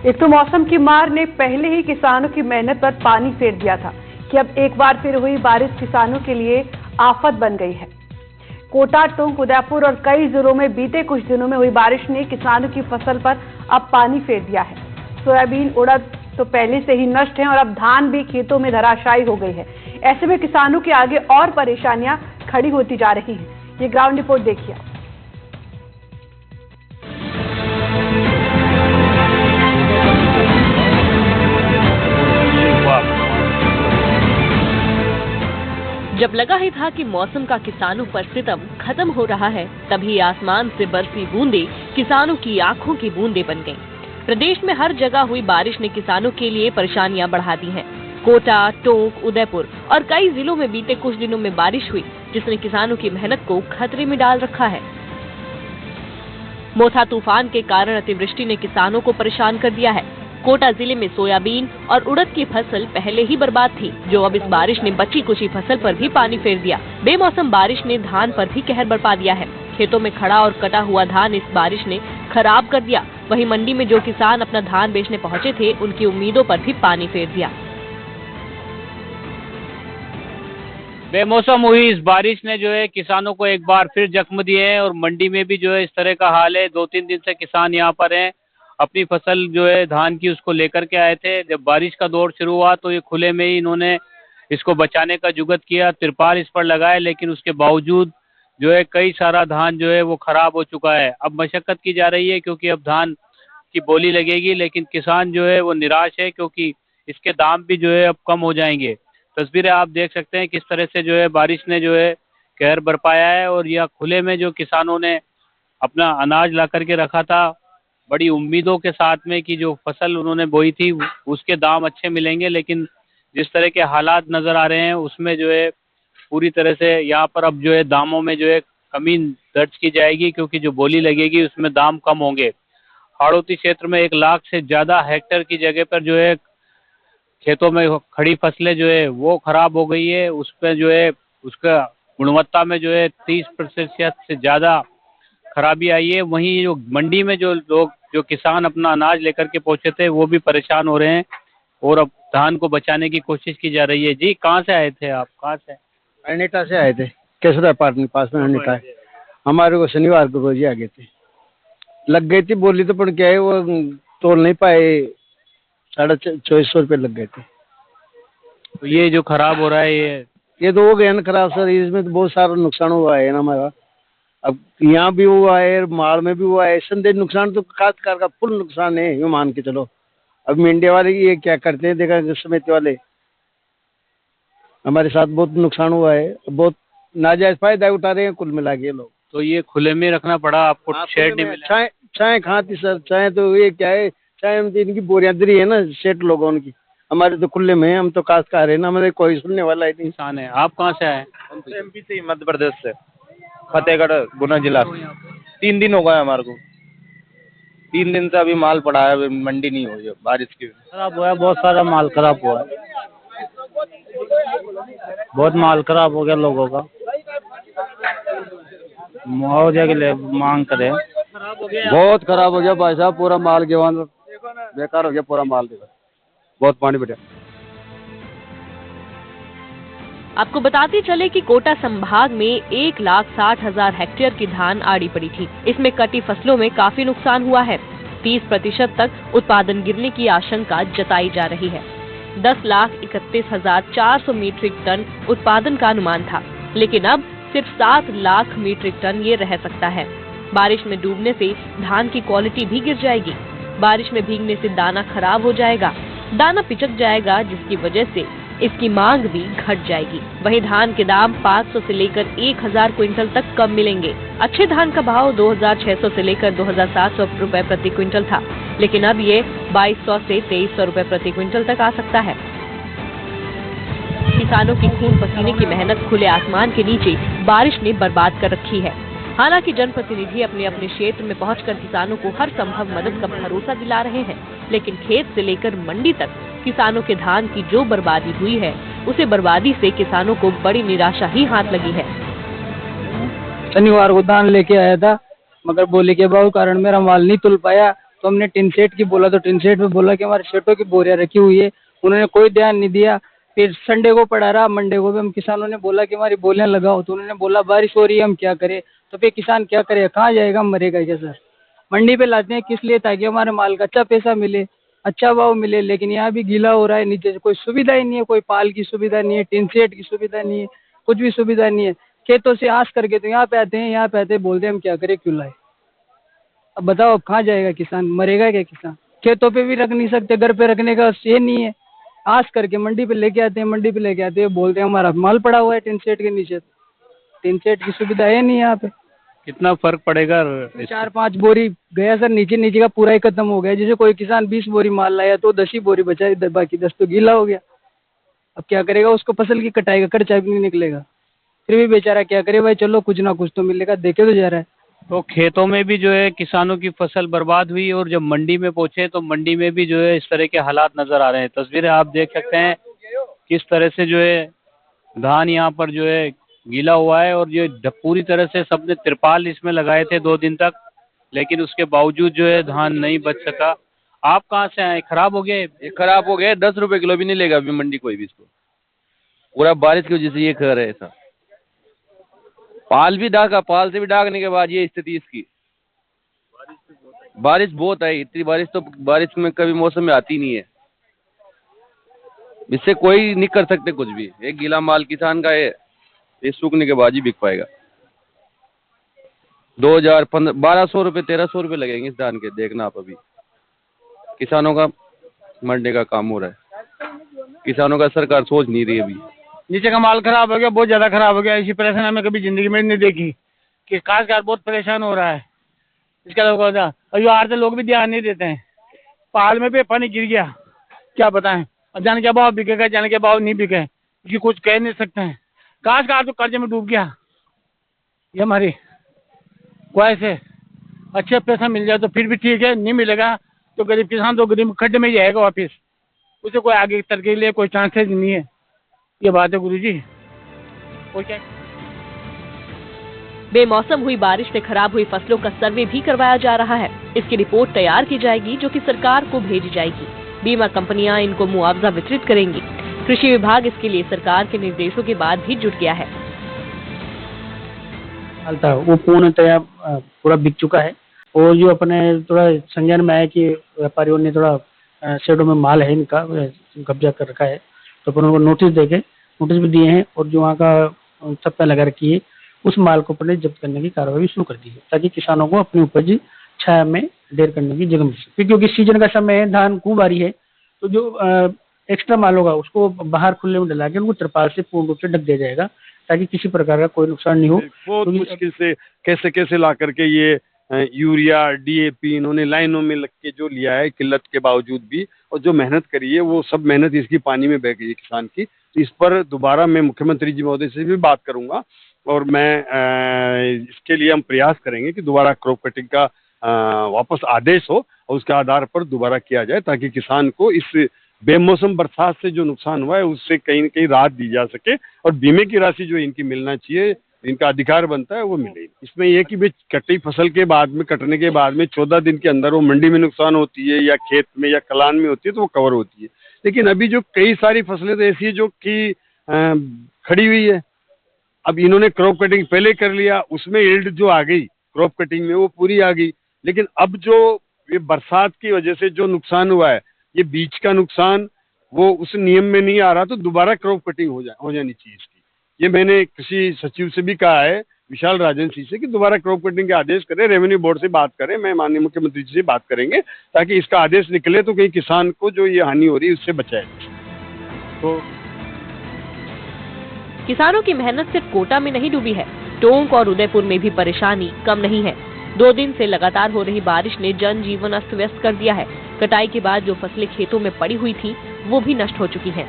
एक तो मौसम की मार ने पहले ही किसानों की मेहनत पर पानी फेर दिया था कि अब एक बार फिर हुई बारिश किसानों के लिए आफत बन गई है। कोटा, टोंक, उदयपुर और कई जिलों में बीते कुछ दिनों में हुई बारिश ने किसानों की फसल पर अब पानी फेर दिया है। सोयाबीन, उड़द तो पहले से ही नष्ट हैं और अब धान भी खेतों में धराशायी हो गई है। ऐसे में किसानों के आगे और परेशानियां खड़ी होती जा रही हैं। ये ग्राउंड रिपोर्ट देखिए। जब लगा ही था कि मौसम का किसानों पर सितम खत्म हो रहा है, तभी आसमान से बरसी बूंदे किसानों की आंखों की बूंदे बन गईं। प्रदेश में हर जगह हुई बारिश ने किसानों के लिए परेशानियां बढ़ा दी हैं। कोटा, टोंक, उदयपुर और कई जिलों में बीते कुछ दिनों में बारिश हुई, जिसने किसानों की मेहनत को खतरे में डाल रखा है। मोथा तूफान के कारण अतिवृष्टि ने किसानों को परेशान कर दिया है। कोटा जिले में सोयाबीन और उड़द की फसल पहले ही बर्बाद थी, जो अब इस बारिश ने बची कुची फसल पर भी पानी फेर दिया। बेमौसम बारिश ने धान पर भी कहर बरपा दिया है। खेतों में खड़ा और कटा हुआ धान इस बारिश ने खराब कर दिया। वहीं मंडी में जो किसान अपना धान बेचने पहुंचे थे, उनकी उम्मीदों पर भी पानी फेर दिया। बेमौसम हुई इस बारिश ने जो है किसानों को एक बार फिर जख्म दिए हैं और मंडी में भी जो है इस तरह का हाल है। 2-3 दिन से किसान यहाँ पर हैं, अपनी फसल जो है धान की उसको लेकर के आए थे। जब बारिश का दौर शुरू हुआ तो ये खुले में ही इन्होंने इसको बचाने का जुगत किया, तिरपाल इस पर लगाए, लेकिन उसके बावजूद जो है कई सारा धान जो है वो खराब हो चुका है। अब मशक्कत की जा रही है क्योंकि अब धान की बोली लगेगी, लेकिन किसान जो है वो निराश है क्योंकि इसके दाम भी जो है अब कम हो जाएंगे। तस्वीरें आप देख सकते हैं किस तरह से जो है बारिश ने जो है कहर बरपाया है और यह खुले में जो किसानों ने अपना अनाज ला करके रखा था बड़ी उम्मीदों के साथ में कि जो फसल उन्होंने बोई थी उसके दाम अच्छे मिलेंगे, लेकिन जिस तरह के हालात नज़र आ रहे हैं उसमें जो है पूरी तरह से यहाँ पर अब जो है दामों में जो है कमी दर्ज की जाएगी क्योंकि जो बोली लगेगी उसमें दाम कम होंगे। हाड़ौती क्षेत्र में 1 लाख से ज़्यादा हेक्टेयर की जगह पर जो है खेतों में खड़ी फसलें जो है वो खराब हो गई है। उस पर जो है उसका गुणवत्ता में जो है 30% से ज़्यादा खराबी आई है। वहीं जो मंडी में जो लोग जो किसान अपना अनाज लेकर के पहुंचे थे वो भी परेशान हो रहे हैं और अब धान को बचाने की कोशिश की जा रही है। जी, कहाँ से आए थे आप? कहाँ से? अरनेटा से आए थे, केसरा पार्क के पास में अरनेटा है। हमारे को शनिवार को रोज आ गए थे, लग गई थी बोली तो, पर क्या है वो तोल नहीं पाए, 2450 रुपये लग गए थे। तो ये जो खराब हो रहा है ये तो हो गया ना खराब सर, इसमें तो बहुत सारा नुकसान हुआ है ना हमारा। अब यहाँ भी हुआ है, माल में भी हुआ है, संदेह नुकसान तो खासकर का फुल नुकसान है, यूँ मान के चलो। अब मीडिया वाले ये क्या करते हैं, देखा समिति वाले, हमारे साथ बहुत नुकसान हुआ है, बहुत नाजायज फायदा उठा रहे हैं कुल मिला के लोग। तो ये खुले में रखना पड़ा आपको? शेड नहीं मिला? चाय खाती सर, चाय तो ये क्या है, चाय में इनकी बोरियां दरी है ना सेठ लोगों की, हमारे तो खुले में है, हम तो काश्तकार है ना, हमारे कोई सुनने वाला ही नहीं। किसान है। आप कहाँ से आए? एमपी से, मध्य प्रदेश से, फतेहगढ़ गुना जिला। 3 दिन हो गए हमारे को, 3 दिन से अभी माल पड़ा है, मंडी नहीं हुई है, बारिश की खराब हुआ है, बहुत सारा माल खराब हुआ है, बहुत माल खराब हो गया लोगों का, मुआवजे के लिए मांग करें। बहुत खराब हो गया भाई साहब, पूरा माल गेहूं बेकार हो गया, पूरा माल बहुत पानी बैठा। आपको बताते चले कि कोटा संभाग में 1,60,000 हेक्टेयर की धान आड़ी पड़ी थी। इसमें कटी फसलों में काफी नुकसान हुआ है। 30% तक उत्पादन गिरने की आशंका जताई जा रही है। 10,31,400 मीट्रिक टन उत्पादन का अनुमान था, लेकिन अब सिर्फ 7 लाख मीट्रिक टन ये रह सकता है। बारिश में डूबने से धान की क्वालिटी भी गिर जाएगी। बारिश में भीगने से दाना खराब हो जाएगा, दाना पिचक जाएगा, जिसकी वजह से इसकी मांग भी घट जाएगी। वहीं धान के दाम 500 से लेकर 1,000 क्विंटल तक कम मिलेंगे। अच्छे धान का भाव 2,600 से लेकर 2,700 रुपए प्रति क्विंटल था, लेकिन अब ये 2,200 से 2,300 रुपए प्रति क्विंटल तक आ सकता है। किसानों की खून पसीने की मेहनत खुले आसमान के नीचे बारिश ने बर्बाद कर रखी है। हालांकि जनप्रतिनिधि अपने अपने क्षेत्र में पहुंचकर किसानों को हर संभव मदद का भरोसा दिला रहे हैं, लेकिन खेत से लेकर मंडी तक किसानों के धान की जो बर्बादी हुई है, उसे बर्बादी से किसानों को बड़ी निराशा ही हाथ लगी है। शनिवार को धान लेके आया था, मगर बोली के बहुत कारण मेरा माल नहीं तुल पाया, तो हमने टिन सेट की बोला, तो टिन सेट में बोला कि हमारे सेटों की बोरियां रखी हुई है, उन्होंने कोई ध्यान नहीं दिया। फिर संडे को पड़ा रहा, मंडे को भी हम किसानों ने बोला कि हमारी बोलियां लगाओ, तो उन्होंने बोला बारिश हो रही है हम क्या करें। तो फिर किसान क्या करे, कहाँ जाएगा, मरेगा क्या सर। मंडी पे लाते हैं किस लिए, ताकि हमारे माल का अच्छा पैसा मिले, अच्छा भाव मिले, लेकिन यहाँ भी गीला हो रहा है, नीचे से कोई सुविधा ही नहीं है, कोई पाल की सुविधा नहीं है, टिन सेट की सुविधा नहीं है, कुछ भी सुविधा नहीं है। खेतों से आस करके तो यहाँ पे आते हैं, यहाँ पे आते हैं बोलते हैं हम क्या करें, क्यों लाए। अब बताओ अब कहाँ जाएगा किसान, मरेगा क्या किसान। खेतों पे भी रख नहीं सकते, घर पे रखने का ये नहीं है, आस करके मंडी पे लेके आते हैं, मंडी पे लेके आते हैं, बोलते हैं हमारा माल पड़ा हुआ है टिन सेट के नीचे। टिन सेट की सुविधा है नहीं यहाँ पे। कितना फर्क पड़ेगा? 4-5 बोरी गया सर, नीचे नीचे का पूरा ही खत्म हो गया। जैसे कोई किसान 20 बोरी माल लाया तो 10 ही बोरी बचा, बाकी 10 तो गीला हो गया। अब क्या करेगा, उसको फसल की कटाई का खर्चा भी नहीं निकलेगा, फिर भी बेचारा क्या करे भाई, चलो कुछ ना कुछ तो मिलेगा, देखे तो जा रहा है। तो खेतों में भी जो है किसानों की फसल बर्बाद हुई, और जब मंडी में पहुंचे तो मंडी में भी जो है इस तरह के हालात नजर आ रहे हैं। तस्वीरें आप देख सकते हैं किस तरह से जो है धान यहाँ पर जो है गीला हुआ है, और ये पूरी तरह से सबने तिरपाल इसमें लगाए थे 2 दिन तक, लेकिन उसके बावजूद जो है धान नहीं बच सका। आप कहाँ से आए? खराब हो गए? ये खराब हो गए, 10 रुपए किलो भी नहीं लेगा अभी मंडी कोई भी इसको, पूरा बारिश की वजह से ये कर रहे ऐसा। पाल भी डाका, पाल से भी डाकने के बाद ये स्थिति इसकी। बारिश बहुत आई, इतनी बारिश तो बारिश में कभी मौसम में आती नहीं है। इससे कोई नहीं कर सकते कुछ भी। एक गीला माल किसान का है, ये सूखने के बाद ही बिक पाएगा। 1200 रुपए 1300 रुपए लगेंगे इस धान के, देखना आप। अभी किसानों का मरने का काम हो रहा है, किसानों का सरकार सोच नहीं रही। अभी नीचे का माल खराब हो गया, बहुत ज्यादा खराब हो गया। ऐसी परेशानी हमें कभी जिंदगी में नहीं देखी कि काश्तकार बहुत परेशान हो रहा है। इसका और आर लोग भी ध्यान नहीं देते हैं। पाल में भी पानी गिर गया, क्या बताएं। अब जाने के भाव बिकेगा, जाने के भाव नहीं बिके, इसकी कुछ कह नहीं सकते हैं। काश्तकार तो कर्जे में डूब गया। ये हमारी ख्वाहिश है, अच्छे पैसा मिल जाए तो फिर भी ठीक है, नहीं मिलेगा तो गरीब किसान तो गरीब खड्डे में जाएगा वापिस, उसे कोई आगे तरक्की के लिए कोई चांसेस नहीं है। ये बात है गुरुजी, और क्या। बेमौसम हुई बारिश से खराब हुई फसलों का सर्वे भी करवाया जा रहा है। इसकी रिपोर्ट तैयार की जाएगी, जो कि सरकार को भेजी जाएगी। बीमा कंपनियां इनको मुआवजा वितरित करेंगी। कृषि विभाग इसके लिए सरकार के निर्देशों के बाद भी जुट गया है। था वो पूर्णतया पूरा बिक चुका है, और जो अपने थोड़ा संज्ञान में आया कि व्यापारियों ने थोड़ा शेडों में माल है इनका कब्जा कर रखा है, तो अपन उनको नोटिस भी दिए हैं, और जो वहाँ का सप्ताह लगा रखी है उस माल को अपने जब्त करने की कार्रवाई शुरू कर दी है, ताकि किसानों को अपनी उपज छाया में ढेर करने की जगह मिल सके। क्योंकि सीजन का समय है, धान खूब आ रही है, तो जो एक्स्ट्रा माल होगा उसको बाहर खुले में डला के उनको तिरपाल से पूर्ण रूप से ढक दिया जाएगा, ताकि किसी प्रकार का कोई नुकसान नहीं हो। बहुत मुश्किल से कैसे ला करके ये यूरिया डीएपी इन्होंने लाइनों में लग के जो लिया है, किल्लत के बावजूद भी, और जो मेहनत करी है वो सब मेहनत इसकी पानी में बह गई है किसान की। तो इस पर दोबारा मैं मुख्यमंत्री जी महोदय से भी बात करूंगा, और मैं इसके लिए हम प्रयास करेंगे कि दोबारा क्रॉप कटिंग का वापस आदेश हो, और उसके आधार पर दोबारा किया जाए, ताकि किसान को इस बेमौसम बरसात से जो नुकसान हुआ है उससे कहीं न कहीं राहत दी जा सके, और बीमे की राशि जो इनकी मिलना चाहिए, इनका अधिकार बनता है, वो मिले। इसमें यह कि कटी फसल के बाद में, कटने के बाद में 14 दिन के अंदर वो मंडी में नुकसान होती है, या खेत में या कलान में होती है, तो वो कवर होती है। लेकिन अभी जो कई सारी फसलें तो ऐसी है जो कि खड़ी हुई है। अब इन्होंने क्रॉप कटिंग पहले कर लिया, उसमें यील्ड जो आ गई क्रॉप कटिंग में वो पूरी आ गई, लेकिन अब जो ये बरसात की वजह से जो नुकसान हुआ है, ये बीज का नुकसान, वो उस नियम में नहीं आ रहा, तो दोबारा क्रॉप कटिंग हो जानी चाहिए इसकी। ये मैंने कृषि सचिव से भी कहा है, विशाल राजन सिंह से, कि दोबारा क्रॉप कटिंग के आदेश करें, रेवेन्यू बोर्ड से बात करें, मैं माननीय मुख्यमंत्री जी से बात करेंगे, ताकि इसका आदेश निकले तो कहीं किसान को जो ये हानि हो रही है उससे बचाए। तो किसानों की मेहनत सिर्फ कोटा में नहीं डूबी है, टोंक और उदयपुर में भी परेशानी कम नहीं है। 2 दिन से लगातार हो रही बारिश ने जनजीवन अस्त व्यस्त कर दिया है। कटाई के बाद जो फसलें खेतों में पड़ी हुई थी, वो भी नष्ट हो चुकी हैं।